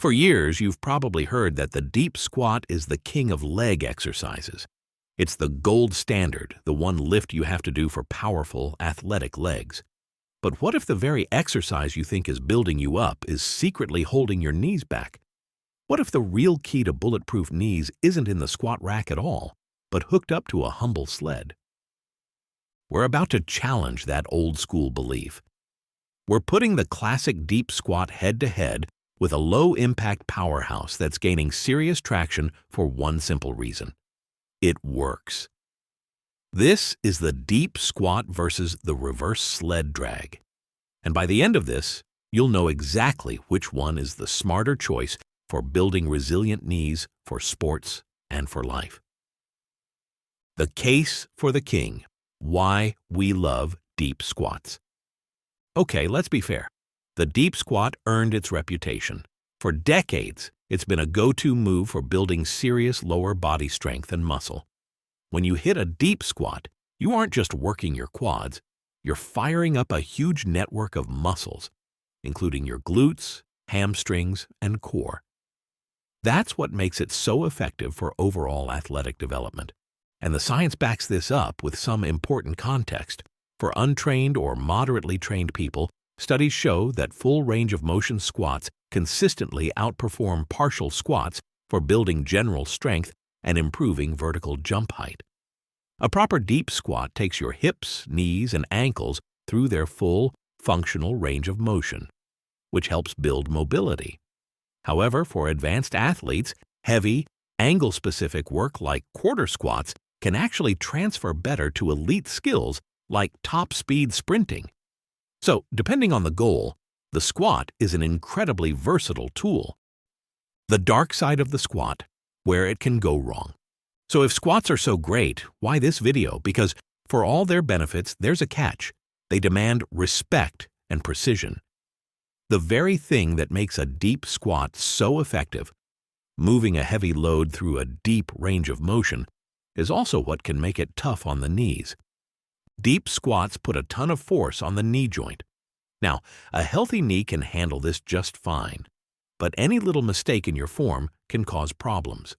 For years, you've probably heard that the deep squat is the king of leg exercises. It's the gold standard, the one lift you have to do for powerful, athletic legs. But what if the very exercise you think is building you up is secretly holding your knees back? What if the real key to bulletproof knees isn't in the squat rack at all, but hooked up to a humble sled? We're about to challenge that old-school belief. We're putting the classic deep squat head-to-head with a low-impact powerhouse that's gaining serious traction for one simple reason. It works. This is the deep squat versus the reverse sled drag. And by the end of this, you'll know exactly which one is the smarter choice for building resilient knees for sports and for life. The case for the king. Why we love deep squats. Okay, let's be fair. The deep squat earned its reputation. For decades, it's been a go-to move for building serious lower body strength and muscle. When you hit a deep squat, you aren't just working your quads, you're firing up a huge network of muscles, including your glutes, hamstrings, and core. That's what makes it so effective for overall athletic development. And the science backs this up with some important context. For untrained or moderately trained people, studies show that full range of motion squats consistently outperform partial squats for building general strength and improving vertical jump height. A proper deep squat takes your hips, knees, and ankles through their full, functional range of motion, which helps build mobility. However, for advanced athletes, heavy, angle-specific work like quarter squats can actually transfer better to elite skills like top-speed sprinting. So, depending on the goal, the squat is an incredibly versatile tool. The dark side of the squat, where it can go wrong. So if squats are so great, why this video? Because for all their benefits, there's a catch. They demand respect and precision. The very thing that makes a deep squat so effective, moving a heavy load through a deep range of motion, is also what can make it tough on the knees. Deep squats put a ton of force on the knee joint. Now, a healthy knee can handle this just fine, but any little mistake in your form can cause problems.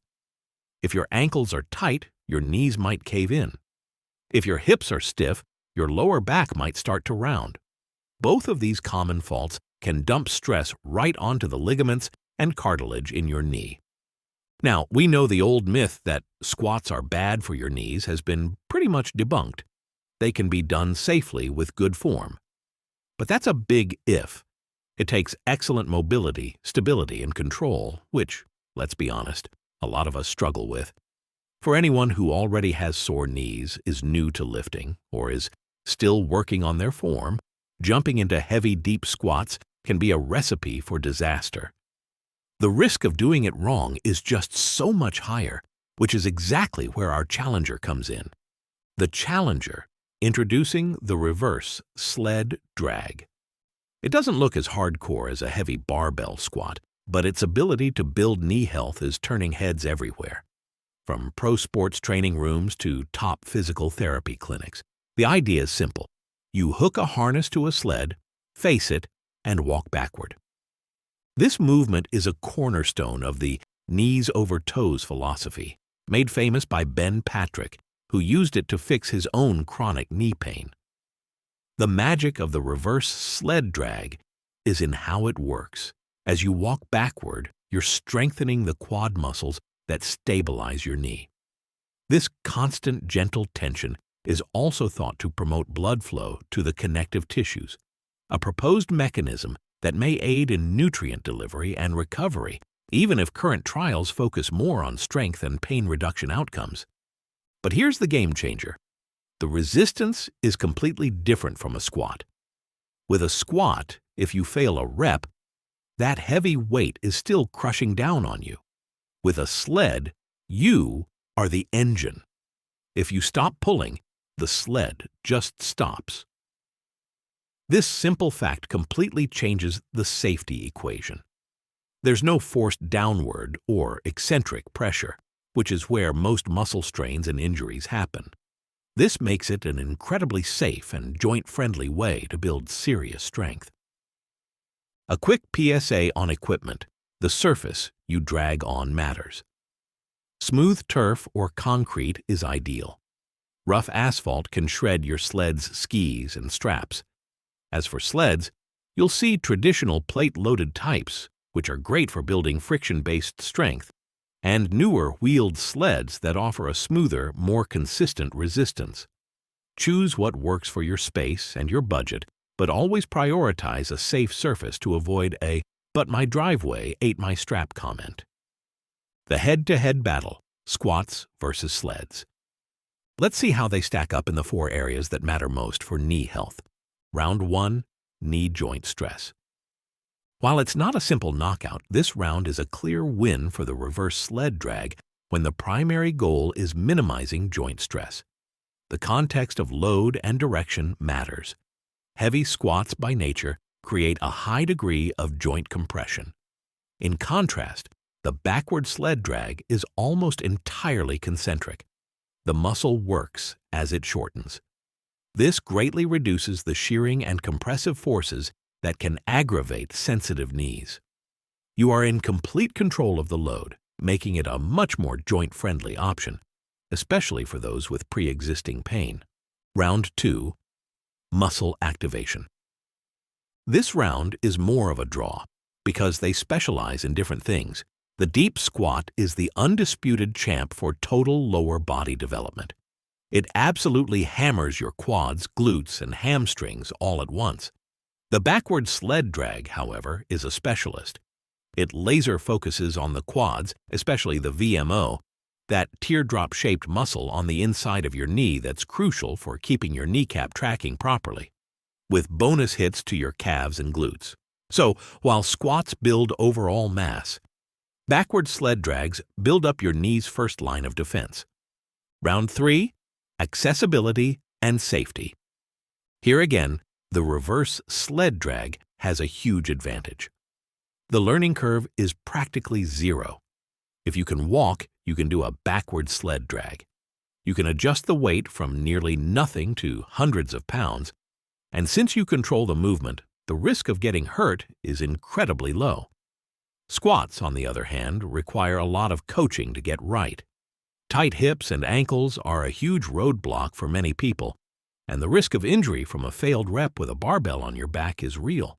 If your ankles are tight, your knees might cave in. If your hips are stiff, your lower back might start to round. Both of these common faults can dump stress right onto the ligaments and cartilage in your knee. Now, we know the old myth that squats are bad for your knees has been pretty much debunked. They can be done safely with good form. But that's a big if. It takes excellent mobility, stability, and control, which, let's be honest, a lot of us struggle with. For anyone who already has sore knees, is new to lifting, or is still working on their form, jumping into heavy, deep squats can be a recipe for disaster. The risk of doing it wrong is just so much higher, which is exactly where our challenger comes in. The challenger, introducing the reverse sled drag. It doesn't look as hardcore as a heavy barbell squat, but its ability to build knee health is turning heads everywhere. From pro sports training rooms to top physical therapy clinics, the idea is simple. You hook a harness to a sled, face it, and walk backward. This movement is a cornerstone of the knees over toes philosophy, made famous by Ben Patrick, who used it to fix his own chronic knee pain. The magic of the reverse sled drag is in how it works. As you walk backward, you're strengthening the quad muscles that stabilize your knee. This constant gentle tension is also thought to promote blood flow to the connective tissues, a proposed mechanism that may aid in nutrient delivery and recovery, even if current trials focus more on strength and pain reduction outcomes. But here's the game changer. The resistance is completely different from a squat. With a squat, if you fail a rep, that heavy weight is still crushing down on you. With a sled, you are the engine. If you stop pulling, the sled just stops. This simple fact completely changes the safety equation. There's no forced downward or eccentric pressure, which is where most muscle strains and injuries happen. This makes it an incredibly safe and joint-friendly way to build serious strength. A quick PSA on equipment. The surface you drag on matters. Smooth turf or concrete is ideal. Rough asphalt can shred your sled's skis and straps. As for sleds, you'll see traditional plate-loaded types, which are great for building friction-based strength, and newer wheeled sleds that offer a smoother, more consistent resistance. Choose what works for your space and your budget, but always prioritize a safe surface to avoid a "but my driveway ate my strap" comment. The head-to-head battle, squats versus sleds. Let's see how they stack up in the 4 areas that matter most for knee health. Round 1, knee joint stress. While it's not a simple knockout, this round is a clear win for the reverse sled drag when the primary goal is minimizing joint stress. The context of load and direction matters. Heavy squats by nature create a high degree of joint compression. In contrast, the backward sled drag is almost entirely concentric. The muscle works as it shortens. This greatly reduces the shearing and compressive forces that can aggravate sensitive knees. You are in complete control of the load, making it a much more joint-friendly option, especially for those with pre-existing pain. Round 2, muscle activation. This round is more of a draw because they specialize in different things. The deep squat is the undisputed champ for total lower body development. It absolutely hammers your quads, glutes, and hamstrings all at once. The backward sled drag, however, is a specialist. It laser focuses on the quads, especially the VMO, that teardrop-shaped muscle on the inside of your knee that's crucial for keeping your kneecap tracking properly, with bonus hits to your calves and glutes. So, while squats build overall mass, backward sled drags build up your knee's first line of defense. Round 3, accessibility and safety. Here again, the reverse sled drag has a huge advantage. The learning curve is practically zero. If you can walk, you can do a backward sled drag. You can adjust the weight from nearly nothing to hundreds of pounds, and since you control the movement, the risk of getting hurt is incredibly low. Squats, on the other hand, require a lot of coaching to get right. Tight hips and ankles are a huge roadblock for many people, and the risk of injury from a failed rep with a barbell on your back is real.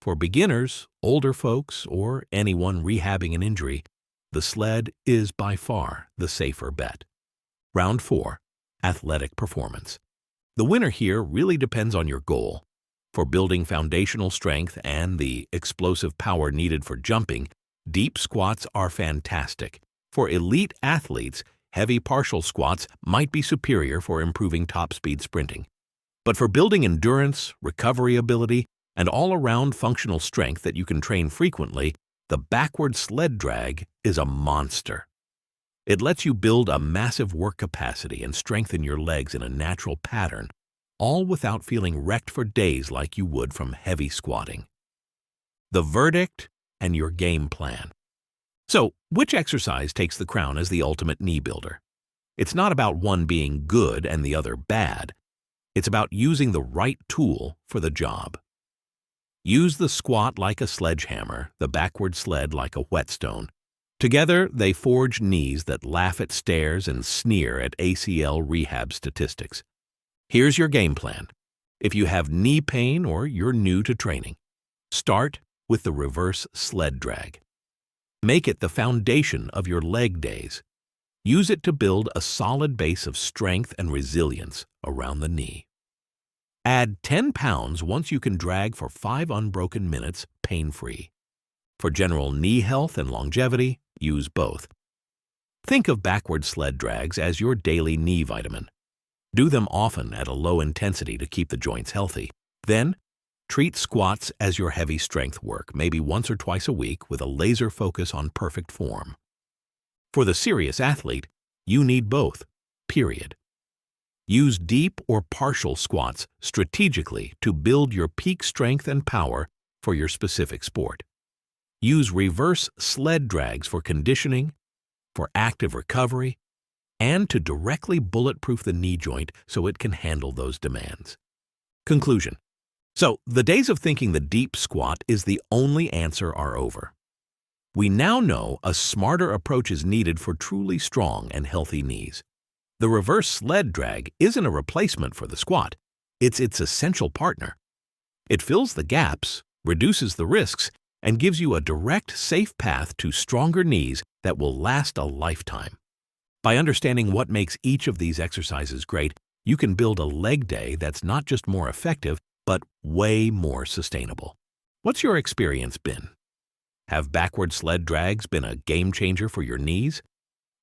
For beginners, older folks, or anyone rehabbing an injury, the sled is by far the safer bet. Round 4, athletic performance. The winner here really depends on your goal. For building foundational strength and the explosive power needed for jumping, deep squats are fantastic. For elite athletes, heavy partial squats might be superior for improving top-speed sprinting. But for building endurance, recovery ability, and all-around functional strength that you can train frequently, the backward sled drag is a monster. It lets you build a massive work capacity and strengthen your legs in a natural pattern, all without feeling wrecked for days like you would from heavy squatting. The verdict and your game plan. So, which exercise takes the crown as the ultimate knee builder? It's not about one being good and the other bad. It's about using the right tool for the job. Use the squat like a sledgehammer, the backward sled like a whetstone. Together, they forge knees that laugh at stairs and sneer at ACL rehab statistics. Here's your game plan. If you have knee pain or you're new to training, start with the reverse sled drag. Make it the foundation of your leg days. Use it to build a solid base of strength and resilience around the knee. Add 10 pounds once you can drag for 5 unbroken minutes pain-free. For general knee health and longevity, use both. Think of backward sled drags as your daily knee vitamin. Do them often at a low intensity to keep the joints healthy. Then, treat squats as your heavy strength work, maybe once or twice a week with a laser focus on perfect form. For the serious athlete, you need both, period. Use deep or partial squats strategically to build your peak strength and power for your specific sport. Use reverse sled drags for conditioning, for active recovery, and to directly bulletproof the knee joint so it can handle those demands. Conclusion. So, the days of thinking the deep squat is the only answer are over. We now know a smarter approach is needed for truly strong and healthy knees. The reverse sled drag isn't a replacement for the squat. It's its essential partner. It fills the gaps, reduces the risks, and gives you a direct, safe path to stronger knees that will last a lifetime. By understanding what makes each of these exercises great, you can build a leg day that's not just more effective, but way more sustainable. What's your experience been? Have backward sled drags been a game changer for your knees?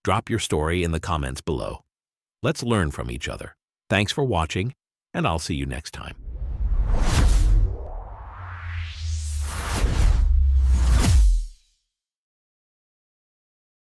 Drop your story in the comments below. Let's learn from each other. Thanks for watching, and I'll see you next time.